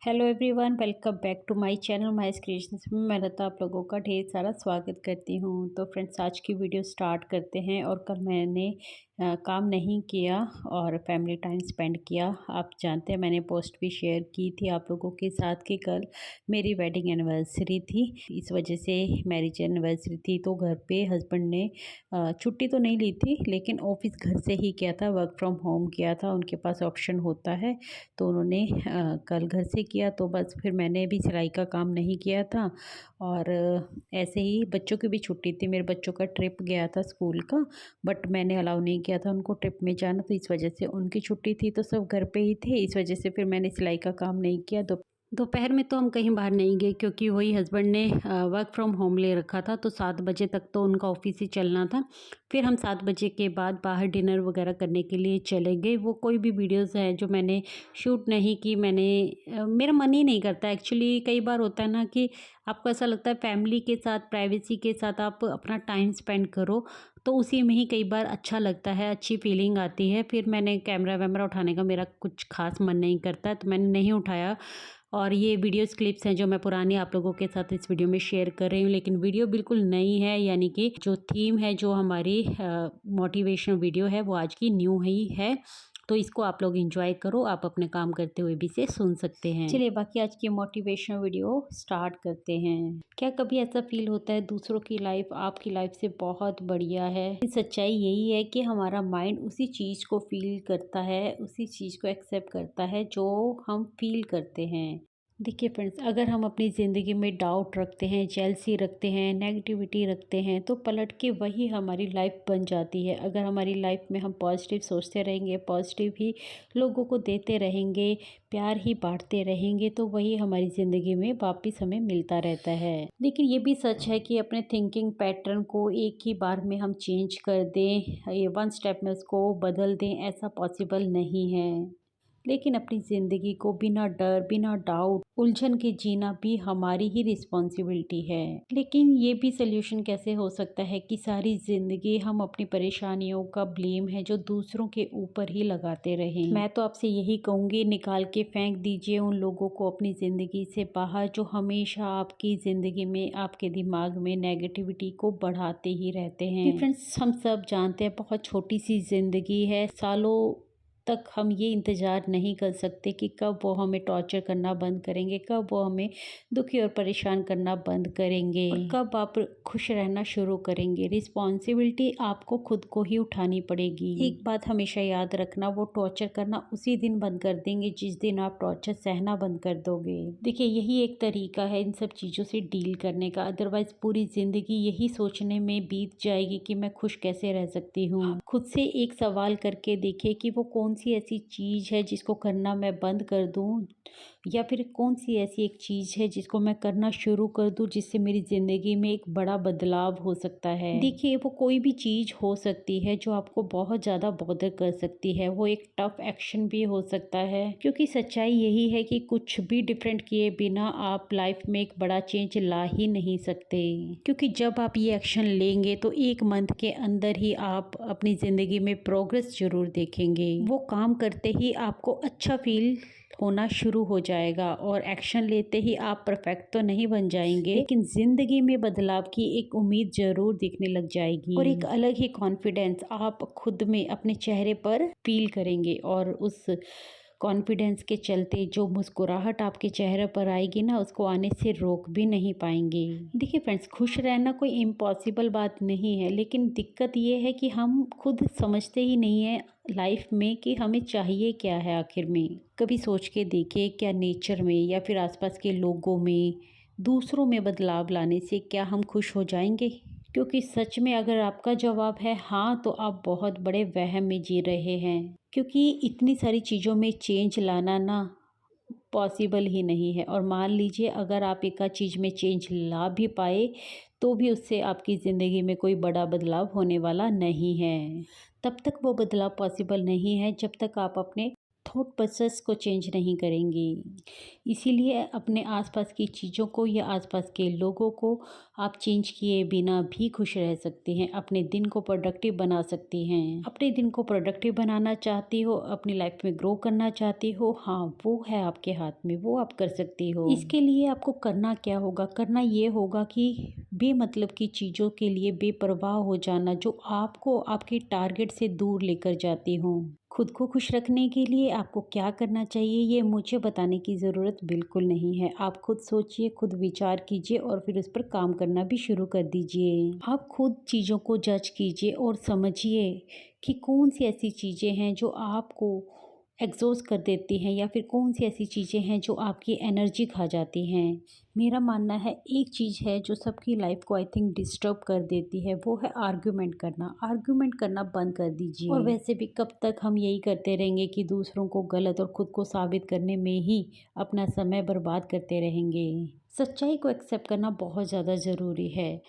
Hello everyone, welcome back to my channel my creations में मैं लता आप लोगों का ढेर सारा स्वागत करती हूँ। तो फ्रेंड्स, आज की वीडियो स्टार्ट करते हैं। और कल मैंने काम नहीं किया और फैमिली टाइम स्पेंड किया। आप जानते हैं, मैंने पोस्ट भी शेयर की थी आप लोगों के साथ कि कल मेरी वेडिंग एनिवर्सरी थी। इस वजह से मैरिज एनिवर्सरी थी तो घर पे हस्बैंड ने छुट्टी तो नहीं ली थी, लेकिन ऑफिस घर से ही किया था, वर्क फ्रॉम होम किया था। उनके पास ऑप्शन होता है तो उन्होंने कल घर से किया। तो बस फिर मैंने भी सिलाई का काम नहीं किया था। और ऐसे ही बच्चों की भी छुट्टी थी, मेरे बच्चों का ट्रिप गया था स्कूल का, बट मैंने अलाउ नहीं किया था उनको ट्रिप में जाना। तो इस वजह से उनकी छुट्टी थी तो सब घर पे ही थे, इस वजह से फिर मैंने सिलाई का काम नहीं किया। दोपहर में तो हम कहीं बाहर नहीं गए क्योंकि वही हस्बैंड ने वर्क फ्रॉम होम ले रखा था, तो 7 बजे तक तो उनका ऑफिस ही चलना था। फिर हम 7 बजे के बाद बाहर डिनर वगैरह करने के लिए चले गए। वो कोई भी वीडियोस है जो मैंने शूट नहीं की, मेरा मन ही नहीं करता एक्चुअली। कई बार होता है ना कि आपको ऐसा लगता है फैमिली के साथ, प्राइवेसी के साथ आप अपना टाइम स्पेंड करो, तो उसी में ही कई बार अच्छा लगता है, अच्छी फीलिंग आती है। फिर मैंने कैमरा वैमरा उठाने का मेरा कुछ खास मन नहीं करता है तो मैंने नहीं उठाया। और ये वीडियोस क्लिप्स हैं जो मैं पुरानी आप लोगों के साथ इस वीडियो में शेयर कर रही हूँ, लेकिन वीडियो बिल्कुल नई है। यानी कि जो थीम है, जो हमारी मोटिवेशनल वीडियो है, वो आज की न्यू ही है। तो इसको आप लोग एंजॉय करो, आप अपने काम करते हुए भी इसे सुन सकते हैं। चलिए बाकी आज की मोटिवेशनल वीडियो स्टार्ट करते हैं। क्या कभी ऐसा फील होता है दूसरों की लाइफ आपकी लाइफ से बहुत बढ़िया है? सच्चाई यही है कि हमारा माइंड उसी चीज़ को फील करता है, उसी चीज़ को एक्सेप्ट करता है जो हम फील करते हैं। देखिए फ्रेंड्स, अगर हम अपनी ज़िंदगी में डाउट रखते हैं, जेलसी रखते हैं, नेगेटिविटी रखते हैं, तो पलट के वही हमारी लाइफ बन जाती है। अगर हमारी लाइफ में हम पॉजिटिव सोचते रहेंगे, पॉजिटिव ही लोगों को देते रहेंगे, प्यार ही बांटते रहेंगे, तो वही हमारी ज़िंदगी में वापस हमें मिलता रहता है। लेकिन ये भी सच है कि अपने थिंकिंग पैटर्न को एक ही बार में हम चेंज कर दें, ये वन स्टेप में उसको बदल दें, ऐसा पॉसिबल नहीं है। लेकिन अपनी ज़िंदगी को बिना डर, बिना डाउट, उलझन के जीना भी हमारी ही रिस्पॉन्सिबिलिटी है। लेकिन ये भी सल्यूशन कैसे हो सकता है कि सारी ज़िंदगी हम अपनी परेशानियों का ब्लेम है जो दूसरों के ऊपर ही लगाते रहें। मैं तो आपसे यही कहूँगी, निकाल के फेंक दीजिए उन लोगों को अपनी ज़िंदगी से बाहर जो हमेशा आपकी ज़िंदगी में, आपके दिमाग में नेगेटिविटी को बढ़ाते ही रहते हैं। फ्रेंड्स, हम सब जानते हैं बहुत छोटी सी ज़िंदगी है, सालों तक हम ये इंतज़ार नहीं कर सकते कि कब वो हमें टॉर्चर करना बंद करेंगे, कब वो हमें दुखी और परेशान करना बंद करेंगे, और कब आप खुश रहना शुरू करेंगे। रिस्पॉन्सिबिलिटी आपको खुद को ही उठानी पड़ेगी। एक बात हमेशा याद रखना, वो टॉर्चर करना उसी दिन बंद कर देंगे जिस दिन आप टॉर्चर सहना बंद कर दोगे। देखिए, यही एक तरीका है इन सब चीज़ों से डील करने का, अदरवाइज पूरी ज़िंदगी यही सोचने में बीत जाएगी कि मैं खुश कैसे रह सकती हूँ। खुद से एक सवाल करके देखिए कि वो कौन सी ऐसी चीज़ है जिसको करना मैं बंद कर दूं, या फिर कौन सी ऐसी एक चीज़ है जिसको मैं करना शुरू कर दूं जिससे मेरी ज़िंदगी में एक बड़ा बदलाव हो सकता है। देखिए, वो कोई भी चीज़ हो सकती है जो आपको बहुत ज़्यादा बॉदर कर सकती है, वो एक टफ एक्शन भी हो सकता है, क्योंकि सच्चाई यही है कि कुछ भी डिफरेंट किए बिना आप लाइफ में एक बड़ा चेंज ला ही नहीं सकते। क्योंकि जब आप ये एक्शन लेंगे तो 1 मंथ के अंदर ही आप अपनी ज़िंदगी में प्रोग्रेस जरूर देखेंगे। वो काम करते ही आपको अच्छा फील होना शुरू हो जाएगा, और एक्शन लेते ही आप परफेक्ट तो नहीं बन जाएंगे, लेकिन ज़िंदगी में बदलाव की एक उम्मीद ज़रूर दिखने लग जाएगी, और एक अलग ही कॉन्फिडेंस आप खुद में अपने चेहरे पर फील करेंगे। और उस कॉन्फिडेंस के चलते जो मुस्कुराहट आपके चेहरे पर आएगी ना, उसको आने से रोक भी नहीं पाएंगे। देखिए फ्रेंड्स, खुश रहना कोई इम्पॉसिबल बात नहीं है, लेकिन दिक्कत ये है कि हम खुद समझते ही नहीं है लाइफ में कि हमें चाहिए क्या है आखिर में। कभी सोच के देखिए, क्या नेचर में या फिर आसपास के लोगों में, दूसरों में बदलाव लाने से क्या हम खुश हो जाएंगे? क्योंकि सच में अगर आपका जवाब है हाँ, तो आप बहुत बड़े वहम में जी रहे हैं, क्योंकि इतनी सारी चीज़ों में चेंज लाना ना पॉसिबल ही नहीं है। और मान लीजिए अगर आप एक आध चीज़ में चेंज ला भी पाए तो भी उससे आपकी ज़िंदगी में कोई बड़ा बदलाव होने वाला नहीं है। तब तक वो बदलाव पॉसिबल नहीं है जब तक आप अपने थॉट प्रोसेस को चेंज नहीं करेंगे। इसीलिए अपने आसपास की चीज़ों को या आसपास के लोगों को आप चेंज किए बिना भी खुश रह सकती हैं, अपने दिन को प्रोडक्टिव बना सकती हैं। अपने दिन को प्रोडक्टिव बनाना चाहती हो, अपनी लाइफ में ग्रो करना चाहती हो, हाँ वो है आपके हाथ में, वो आप कर सकती हो। इसके लिए आपको करना क्या होगा? करना ये होगा कि बेमतलब की चीज़ों के लिए बेपरवाह हो जाना जो आपको आपके टारगेट से दूर लेकर जाती हो। खुद को खुश रखने के लिए आपको क्या करना चाहिए ये मुझे बताने की ज़रूरत बिल्कुल नहीं है। आप खुद सोचिए, खुद विचार कीजिए और फिर उस पर काम करना भी शुरू कर दीजिए। आप खुद चीज़ों को जज कीजिए और समझिए कि कौन सी ऐसी चीज़ें हैं जो आपको एग्जॉस्ट कर देती हैं या फिर कौन सी ऐसी चीज़ें हैं जो आपकी एनर्जी खा जाती हैं। मेरा मानना है एक चीज़ है जो सबकी लाइफ को आई थिंक डिस्टर्ब कर देती है, वो है आर्ग्यूमेंट करना। आर्ग्यूमेंट करना बंद कर दीजिए। और वैसे भी कब तक हम यही करते रहेंगे कि दूसरों को गलत और खुद को साबित करने में ही अपना समय बर्बाद करते रहेंगे। सच्चाई को एक्सेप्ट करना बहुत ज़्यादा ज़रूरी है।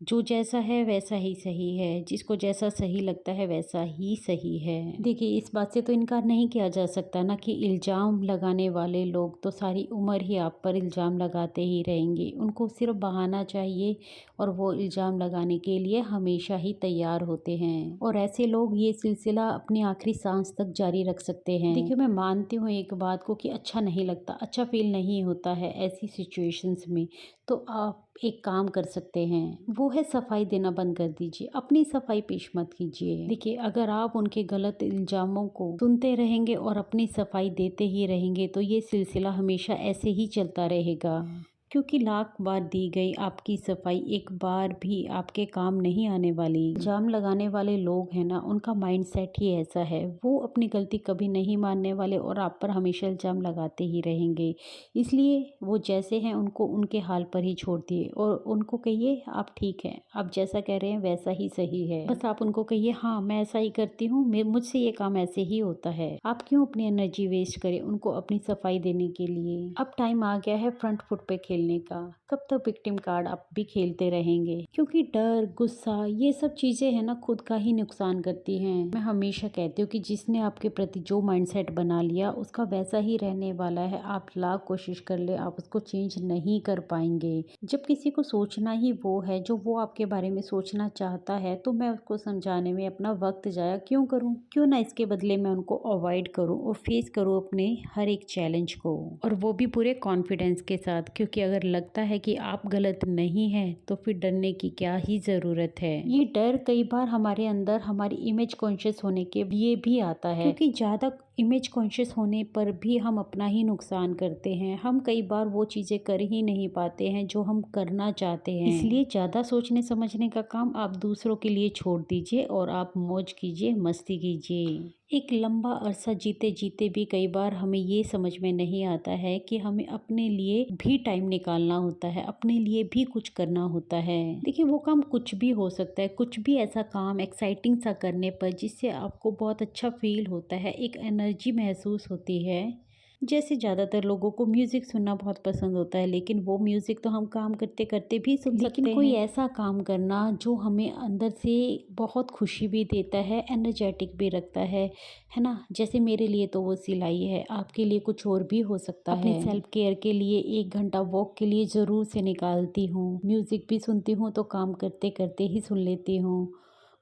जो जैसा है वैसा ही सही है, जिसको जैसा सही लगता है वैसा ही सही है। देखिए इस बात से तो इनकार नहीं किया जा सकता ना कि इल्ज़ाम लगाने वाले लोग तो सारी उम्र ही आप पर इल्ज़ाम लगाते ही रहेंगे। उनको सिर्फ बहाना चाहिए और वो इल्ज़ाम लगाने के लिए हमेशा ही तैयार होते हैं और ऐसे लोग ये सिलसिला अपनी आखिरी सांस तक जारी रख सकते हैं। देखिए मैं मानती हूँ एक बात को कि अच्छा नहीं लगता, अच्छा फील नहीं होता है ऐसी सिचुएशंस में, तो आप एक काम कर सकते हैं, वो है सफाई देना बंद कर दीजिए। अपनी सफाई पेश मत कीजिए। देखिए अगर आप उनके गलत इल्जामों को सुनते रहेंगे और अपनी सफाई देते ही रहेंगे तो ये सिलसिला हमेशा ऐसे ही चलता रहेगा। क्योंकि लाख बार दी गई आपकी सफाई एक बार भी आपके काम नहीं आने वाली। इल्जाम लगाने वाले लोग हैं ना, उनका माइंडसेट ही ऐसा है, वो अपनी गलती कभी नहीं मानने वाले और आप पर हमेशा इल्जाम लगाते ही रहेंगे। इसलिए वो जैसे हैं उनको उनके हाल पर ही छोड़ दिए और उनको कहिए आप ठीक हैं, आप जैसा कह रहे हैं वैसा ही सही है। बस आप उनको कहिए हाँ मैं ऐसा ही करती हूँ, मुझसे ये काम ऐसे ही होता है। आप क्यों अपनी एनर्जी वेस्ट करें उनको अपनी सफाई देने के लिए। अब टाइम आ गया है फ्रंट फुट पे खेलने का। कब तक विक्टिम कार्ड आप भी खेलते रहेंगे? क्योंकि डर, गुस्सा ये सब चीजें है ना खुद का ही नुकसान करती हैं। मैं हमेशा कहती हूँ कि जिसने आपके प्रति जो माइंडसेट बना लिया उसका वैसा ही रहने वाला है। आप लाख कोशिश कर ले आप उसको चेंज नहीं कर पाएंगे। जब किसी को सोचना ही वो है जो वो आपके बारे में सोचना चाहता है तो मैं उसको समझाने में अपना वक्त जाया क्यों करूँ? क्यों ना इसके बदले मैं उनको अवॉइड करूँ और फेस करूँ अपने हर एक चैलेंज को, और वो भी पूरे कॉन्फिडेंस के साथ। क्योंकि अगर लगता है कि आप गलत नहीं हैं तो फिर डरने की क्या ही ज़रूरत है। ये डर कई बार हमारे अंदर हमारी इमेज कॉन्शियस होने के लिए भी आता है, क्योंकि ज़्यादा इमेज कॉन्शियस होने पर भी हम अपना ही नुकसान करते हैं। हम कई बार वो चीज़ें कर ही नहीं पाते हैं जो हम करना चाहते हैं। इसलिए ज़्यादा सोचने समझने का काम आप दूसरों के लिए छोड़ दीजिए और आप मौज कीजिए, मस्ती कीजिए। एक लंबा अरसा जीते जीते भी कई बार हमें ये समझ में नहीं आता है कि हमें अपने लिए भी टाइम निकालना होता है, अपने लिए भी कुछ करना होता है। देखिए वो काम कुछ भी हो सकता है, कुछ भी ऐसा काम एक्साइटिंग सा करने पर जिससे आपको बहुत अच्छा फील होता है, एक एनर्जी महसूस होती है। जैसे ज़्यादातर लोगों को म्यूज़िक सुनना बहुत पसंद होता है, लेकिन वो म्यूज़िक तो हम काम करते करते भी सुन सकते हैं। लेकिन कोई ऐसा काम करना जो हमें अंदर से बहुत खुशी भी देता है, एनर्जेटिक भी रखता है ना। जैसे मेरे लिए तो वो सिलाई है, आपके लिए कुछ और भी हो सकता है। अपनी सेल्फ केयर के लिए 1 घंटा वॉक के लिए ज़रूर से निकालती हूँ। म्यूज़िक भी सुनती हूँ तो काम करते करते ही सुन लेती हूँ।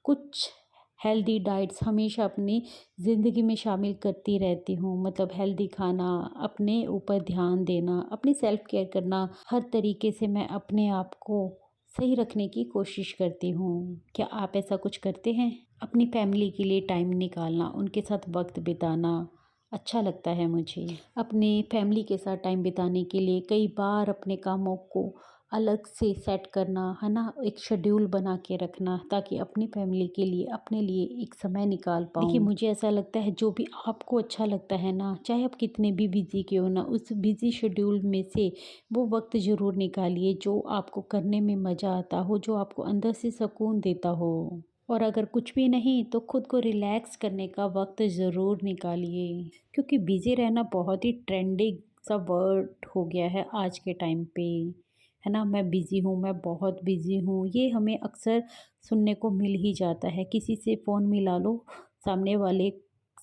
कुछ हेल्दी डाइट्स हमेशा अपनी ज़िंदगी में शामिल करती रहती हूँ, मतलब हेल्दी खाना, अपने ऊपर ध्यान देना, अपनी सेल्फ केयर करना, हर तरीके से मैं अपने आप को सही रखने की कोशिश करती हूँ। क्या आप ऐसा कुछ करते हैं? अपनी फैमिली के लिए टाइम निकालना, उनके साथ वक्त बिताना अच्छा लगता है मुझे। अपने फैमिली के साथ टाइम बिताने के लिए कई बार अपने कामों को अलग से सेट करना, है ना, एक शेड्यूल बना के रखना ताकि अपनी फैमिली के लिए, अपने लिए एक समय निकाल पाऊँ। देखिए मुझे ऐसा लगता है जो भी आपको अच्छा लगता है ना, चाहे आप कितने भी बिजी क्यों ना, उस बिजी शेड्यूल में से वो वक्त ज़रूर निकालिए जो आपको करने में मज़ा आता हो, जो आपको अंदर से सुकून देता हो। और अगर कुछ भी नहीं तो खुद को रिलैक्स करने का वक्त ज़रूर निकालिए, क्योंकि बिज़ी रहना बहुत ही ट्रेंडिंग सा वर्ड हो गया है आज के टाइम पे, है ना। मैं बिज़ी हूँ, मैं बहुत बिज़ी हूँ, ये हमें अक्सर सुनने को मिल ही जाता है। किसी से फ़ोन मिला लो, सामने वाले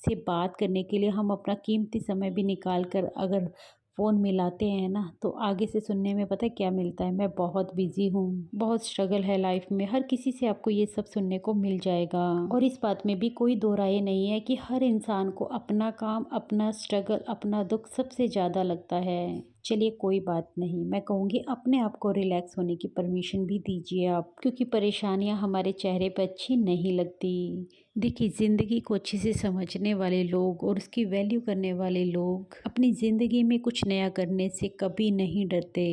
से बात करने के लिए हम अपना कीमती समय भी निकाल कर अगर फ़ोन मिलाते हैं ना, तो आगे से सुनने में पता है क्या मिलता है, मैं बहुत बिज़ी हूँ, बहुत स्ट्रगल है लाइफ में। हर किसी से आपको ये सब सुनने को मिल जाएगा। और इस बात में भी कोई दो राय नहीं है कि हर इंसान को अपना काम, अपना स्ट्रगल, अपना दुख सबसे ज़्यादा लगता है। चलिए कोई बात नहीं, मैं कहूँगी अपने आप को रिलैक्स होने की परमिशन भी दीजिए आप, क्योंकि परेशानियाँ हमारे चेहरे पर अच्छी नहीं लगती। देखिए, ज़िंदगी को अच्छे से समझने वाले लोग और उसकी वैल्यू करने वाले लोग अपनी ज़िंदगी में कुछ नया करने से कभी नहीं डरते,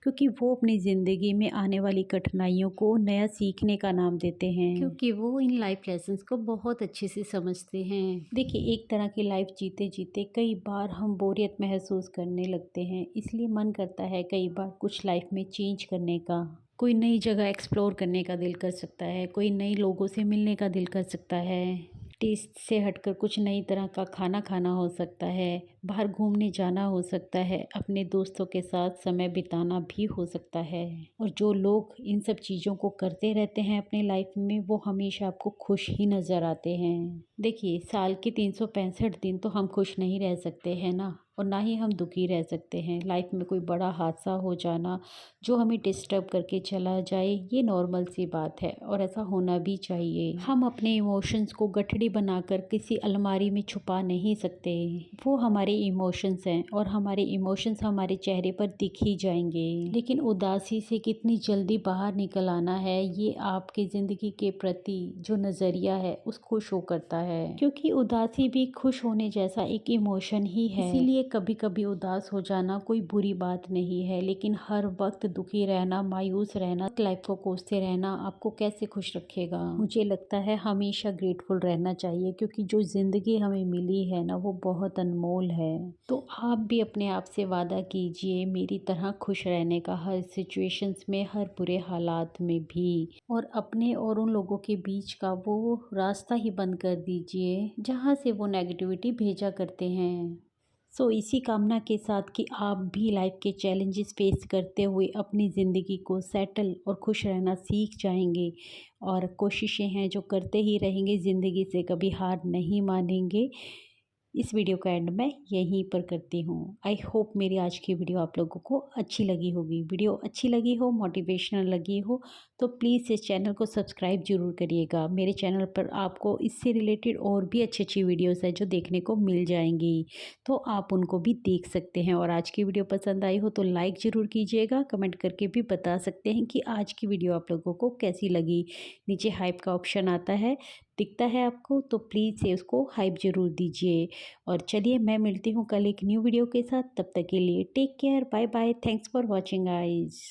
क्योंकि वो अपनी ज़िंदगी में आने वाली कठिनाइयों को नया सीखने का नाम देते हैं, क्योंकि वो इन लाइफ लेसन्स को बहुत अच्छे से समझते हैं। देखिए, एक तरह की लाइफ जीते जीते कई बार हम बोरियत महसूस करने लगते हैं, इसलिए मन करता है कई बार कुछ लाइफ में चेंज करने का। कोई नई जगह एक्सप्लोर करने का दिल कर सकता है, कोई नए लोगों से मिलने का दिल कर सकता है, टेस्ट से हटकर कुछ नई तरह का खाना खाना हो सकता है, बाहर घूमने जाना हो सकता है, अपने दोस्तों के साथ समय बिताना भी हो सकता है। और जो लोग इन सब चीज़ों को करते रहते हैं अपनी लाइफ में, वो हमेशा आपको खुश ही नज़र आते हैं। देखिए, साल के 365 दिन तो हम खुश नहीं रह सकते हैं ना, और ना ही हम दुखी रह सकते हैं। लाइफ में कोई बड़ा हादसा हो जाना जो हमें डिस्टर्ब करके चला जाए, ये नॉर्मल सी बात है और ऐसा होना भी चाहिए। हम अपने इमोशंस को गठड़ी बनाकर किसी अलमारी में छुपा नहीं सकते। वो हमारे इमोशंस हैं और हमारे इमोशंस हमारे चेहरे पर दिख ही जाएंगे। लेकिन उदासी से कितनी जल्दी बाहर निकल आना है, ये आपकी ज़िंदगी के प्रति जो नज़रिया है उसको शो करता है, क्योंकि उदासी भी खुश होने जैसा एक इमोशन ही है। इसीलिए कभी कभी उदास हो जाना कोई बुरी बात नहीं है, लेकिन हर वक्त दुखी रहना, मायूस रहना, लाइफ को कोसते रहना आपको कैसे खुश रखेगा। मुझे लगता है हमेशा ग्रेटफुल रहना चाहिए, क्योंकि जो ज़िंदगी हमें मिली है ना, वो बहुत अनमोल है। तो आप भी अपने आप से वादा कीजिए मेरी तरह खुश रहने का, हर सिचुएशंस में, हर बुरे हालात में भी, और अपने और उन लोगों के बीच का वो रास्ता ही बंद कर दीजिए जहाँ से वो नेगेटिविटी भेजा करते हैं। इसी कामना के साथ कि आप भी लाइफ के चैलेंजेस फेस करते हुए अपनी ज़िंदगी को सेटल और खुश रहना सीख जाएंगे, और कोशिशें हैं जो करते ही रहेंगे, ज़िंदगी से कभी हार नहीं मानेंगे। इस वीडियो का एंड मैं यहीं पर करती हूँ। आई होप मेरी आज की वीडियो आप लोगों को अच्छी लगी होगी। वीडियो अच्छी लगी हो, मोटिवेशनल लगी हो, तो प्लीज़ इस चैनल को सब्सक्राइब ज़रूर करिएगा। मेरे चैनल पर आपको इससे रिलेटेड और भी अच्छी अच्छी वीडियोस है जो देखने को मिल जाएंगी, तो आप उनको भी देख सकते हैं। और आज की वीडियो पसंद आई हो तो लाइक ज़रूर कीजिएगा, कमेंट करके भी बता सकते हैं कि आज की वीडियो आप लोगों को कैसी लगी। नीचे हाइप का ऑप्शन आता है, दिखता है आपको, तो प्लीज़ से उसको हाइप ज़रूर दीजिए। और चलिए, मैं मिलती हूँ कल एक न्यू वीडियो के साथ। तब तक के लिए take care, bye bye, thanks for watching guys.